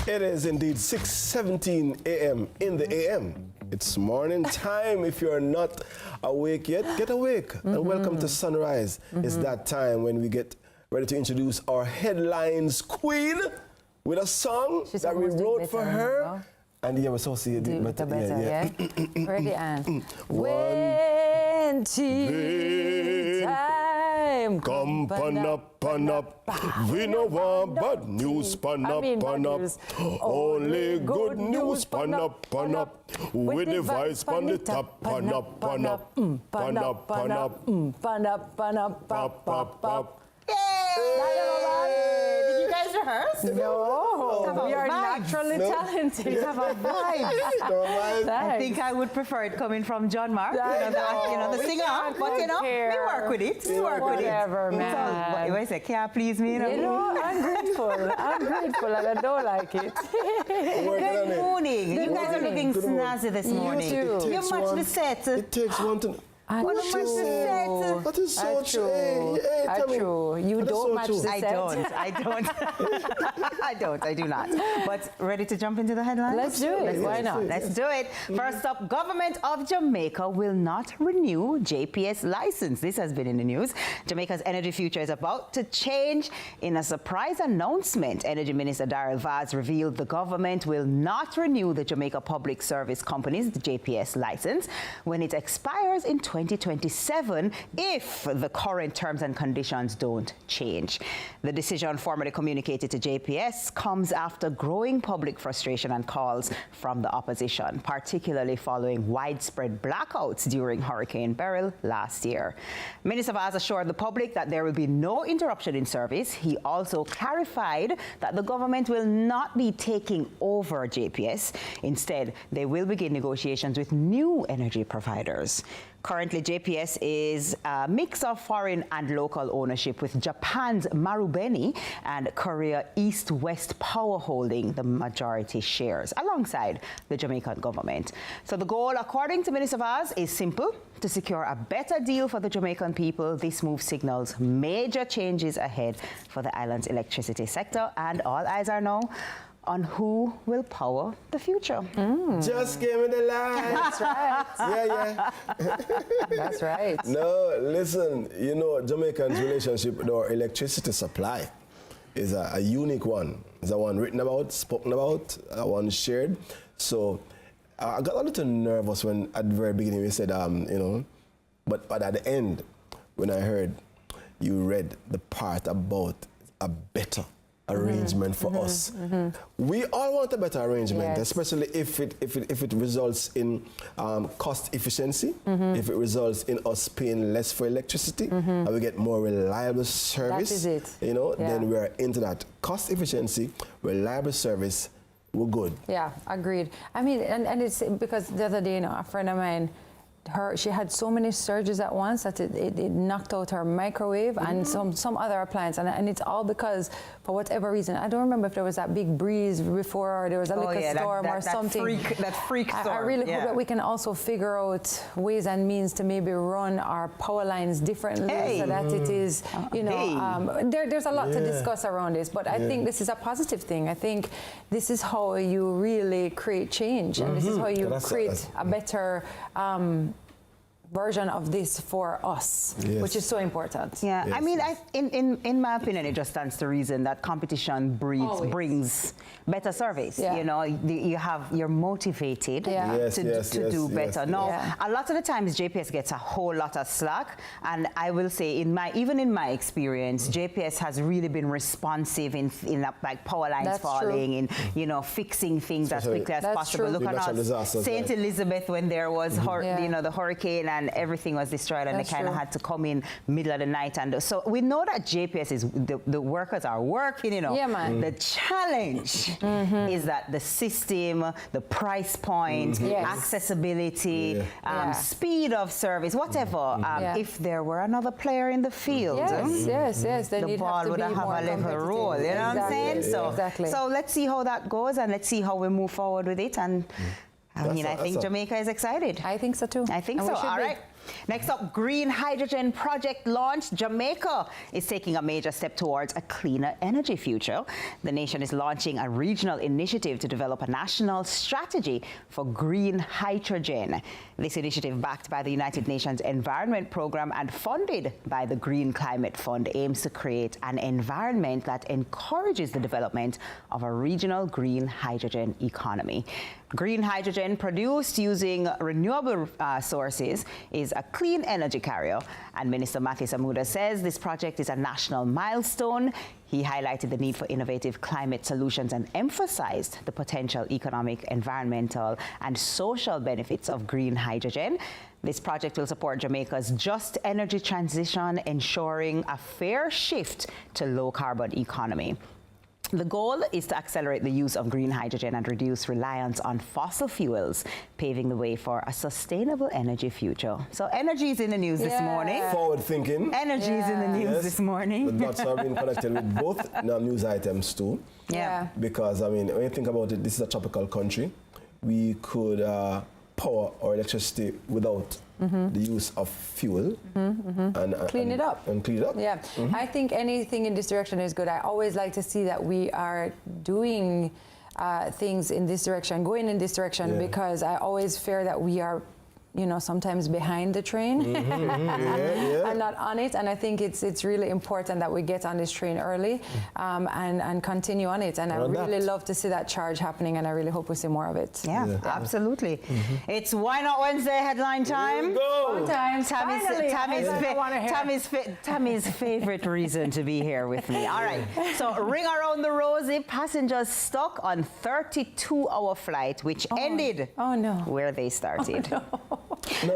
It is indeed 6:17 a.m. in the a.m. It's morning time. If you're not awake yet, get awake. And welcome to Sunrise. It's that time when we get ready to introduce our headlines queen with a song that we wrote for her. And yeah, we're so see it better. Yeah. Ready, Anne. When tea time come pan up, we no want bad news pan up. Only good news pan up. With the voice pan the top pan up. Did you guys rehearse? No, we are naturally talented. We have a vibe. I think I would prefer it coming from John Mark, the singer. But we work with it. Whatever, man. So, I say, can you please me? I'm grateful. And I don't like it. Good morning. You guys are looking snazzy this morning. You too. You match the set. It takes one to... That is so true. True. You don't match the set. I do not. But ready to jump into the headlines? Let's do it. Why not? Let's do it. First up, government of Jamaica will not renew JPS license. This has been in the news. Jamaica's energy future is about to change. In a surprise announcement, Energy Minister Daryl Vaz revealed the government will not renew the Jamaica Public Service Company's JPS license when it expires in 2027 if the current terms and conditions don't change. The decision, formally communicated to JPS, comes after growing public frustration and calls from the opposition, particularly following widespread blackouts during Hurricane Beryl last year. Minister Vaz assured the public that there will be no interruption in service. He also clarified that the government will not be taking over JPS. Instead, they will begin negotiations with new energy providers. Currently, JPS is a mix of foreign and local ownership, with Japan's Marubeni and Korea East-West Power holding the majority shares, alongside the Jamaican government. So the goal, according to Minister Vaz, is simple: to secure a better deal for the Jamaican people. This move signals major changes ahead for the island's electricity sector, and all eyes are now on who will power the future. Just give me the line. That's right. Yeah. That's right. No, listen, Jamaican's relationship with our electricity supply is a unique one. It's a one written about, spoken about, a one shared. So I got a little nervous when at the very beginning we said, but at the end, when I heard you read the part about a better arrangement for us. We all want a better arrangement, especially if it results in cost efficiency, if it results in us paying less for electricity, and we get more reliable service. That is it. Then we are into that cost efficiency, reliable service. We're good. Yeah, agreed. I mean, and it's because the other day, a friend of mine, she had so many surges at once that it knocked out her microwave and some other appliance, and it's all because, for whatever reason, I don't remember if there was that big breeze before or there was a liquor storm or something. That freak storm. I really hope that we can also figure out ways and means to maybe run our power lines differently so that it is, there's a lot to discuss around this, but I think this is a positive thing. I think this is how you really create change, and this is how you create a better version of this for us, which is so important. Yeah, I mean, in my opinion, it just stands to reason that competition brings better service. You're motivated to do better. Now, a lot of the times JPS gets a whole lot of slack, and I will say, even in my experience, JPS has really been responsive in like power lines falling, in fixing things as quickly as possible. Look at St. Elizabeth when there was the hurricane and everything was destroyed, and they kind of had to come in middle of the night. And so we know that JPS is, the workers are working, Yeah, man. The challenge is that the system, the price point, accessibility, speed of service, whatever. If there were another player in the field, the ball would have a little role, you know what I'm saying? So let's see how that goes, and let's see how we move forward with it. And I think Jamaica is excited. I think so too. I think so. All right. Next up, green hydrogen project launched. Jamaica is taking a major step towards a cleaner energy future. The nation is launching a regional initiative to develop a national strategy for green hydrogen. This initiative, backed by the United Nations Environment Programme and funded by the Green Climate Fund, aims to create an environment that encourages the development of a regional green hydrogen economy. Green hydrogen produced using renewable sources is a clean energy carrier, and Minister Matthew Samuda says this project is a national milestone. He highlighted the need for innovative climate solutions and emphasized the potential economic, environmental, and social benefits of green hydrogen. This project will support Jamaica's just energy transition, ensuring a fair shift to low-carbon economy. The goal is to accelerate the use of green hydrogen and reduce reliance on fossil fuels, paving the way for a sustainable energy future. So energy is in the news this morning. Forward thinking. Energy is in the news this morning. The dots have been connected with both news items too. Yeah. Because, I mean, when you think about it, this is a tropical country. We could power our electricity without the use of fuel and clean it up. Yeah, I think anything in this direction is good. I always like to see that we are doing things in this direction, going in this direction, because I always fear that we are, you know, sometimes behind the train and not on it. And I think it's really important that we get on this train early and continue on it. And I really love to see that charge happening, and I really hope we see more of it. Yeah, absolutely. It's Why Not Wednesday headline time. Fun time. Tammy's favorite reason to be here with me. All right. So ring around the rosy. Passengers stuck on 32-hour flight, which ended where they started.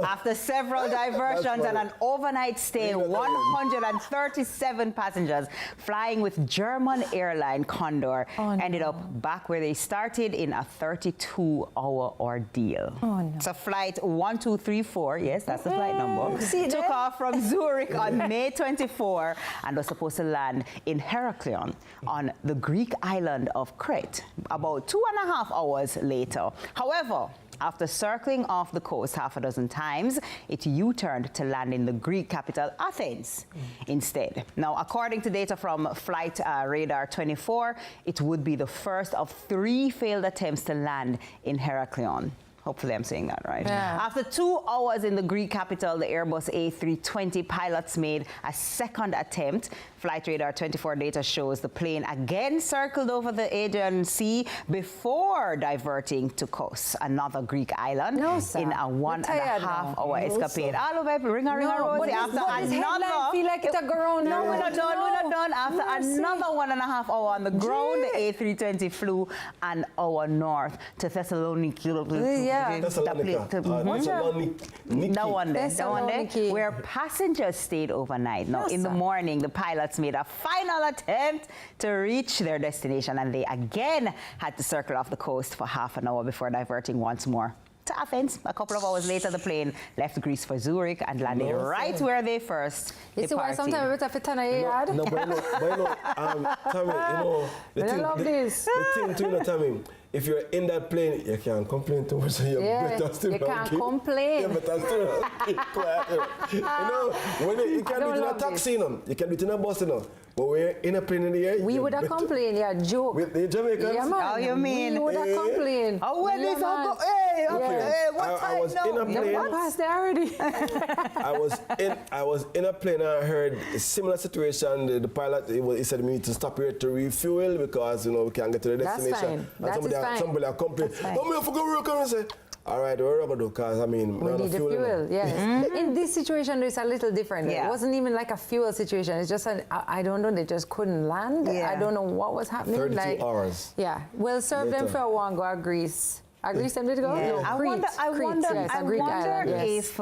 After several diversions and an overnight stay, 137 passengers flying with German airline Condor ended up back where they started in a 32-hour ordeal. So flight 1234, yes, that's the flight number, took off from Zurich on May 24 and was supposed to land in Heraklion on the Greek island of Crete about 2.5 hours later. However, after circling off the coast half a dozen times, it U-turned to land in the Greek capital, Athens, instead. Now, according to data from Flight Radar 24, it would be the first of 3 failed attempts to land in Heraklion. Hopefully I'm saying that right. Yeah. After 2 hours in the Greek capital, the Airbus A320 pilots made a second attempt. Flight Radar 24 data shows the plane again circled over the Aegean Sea before diverting to Kos, another Greek island, in a 1.5-hour escapade. All of it, ring a rosy. After another, feel like it's a ground. No, we're not done. After another 1.5 hour on the ground, the A320 flew an hour north to Thessaloniki. Where passengers stayed overnight. Now, in the morning, the pilots made a final attempt to reach their destination, and they again had to circle off the coast for half an hour before diverting once more to Athens. A couple of hours later, the plane left Greece for Zurich and landed right where they first departed. You see why sometimes it's a fitana yard? No, but Tami, the thing too, Tami, if you're in that plane, you can't complain too much. You better still you can't complain. You better still keep quiet. You can do it in a taxi, you can do it in a bus, But we're in a plane in the air. We would have complained, joke. With the Jamaicans? Yeah, man. Oh, you mean? We would have complained. Oh, when is what I was in a plane. What passed there already? I was in a plane and I heard a similar situation. The pilot, he said we need to stop here to refuel because, we can't get to the destination. That's fine. Somebody complaining. No, me have to go work and say, all right, we're going to do because, we need the fuel, yes. In this situation, it's a little different. Yeah. It wasn't even like a fuel situation. It's just, I don't know, they just couldn't land. Yeah. I don't know what was happening. 32 hours. Yeah. Well, serve them for a one go to Greece. Greece them did go? Yeah. No, I wonder if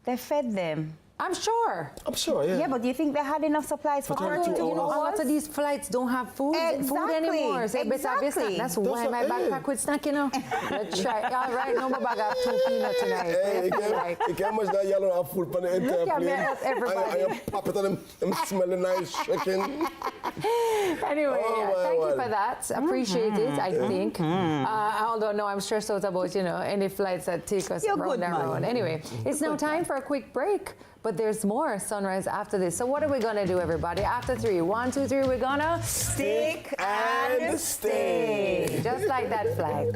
they fed them. I'm sure. I'm sure, yeah. Yeah, but do you think they had enough supplies for 32 32 You know, a hours? lot of these flights don't have food anymore. So better have your snack. Exactly. That's why my backpack with snack, you know. Let's try. All right, no more bag of 2 peanuts tonight. Hey, you can't imagine that yellow have food on the entire Look at me, plane. that's everybody. And you pop it on them smelling nice, shaking. Anyway, Oh, thank you well. for that. Appreciate it, I think. Although, no, I'm stressed out about, you know, any flights that take us You're round good, and man. round. Anyway, it's now time for a quick break, but there's more Sunrise after this. So what are we going to do, everybody? After 3, 1, 2, 3, we're going to Stick and stay. just like that flight.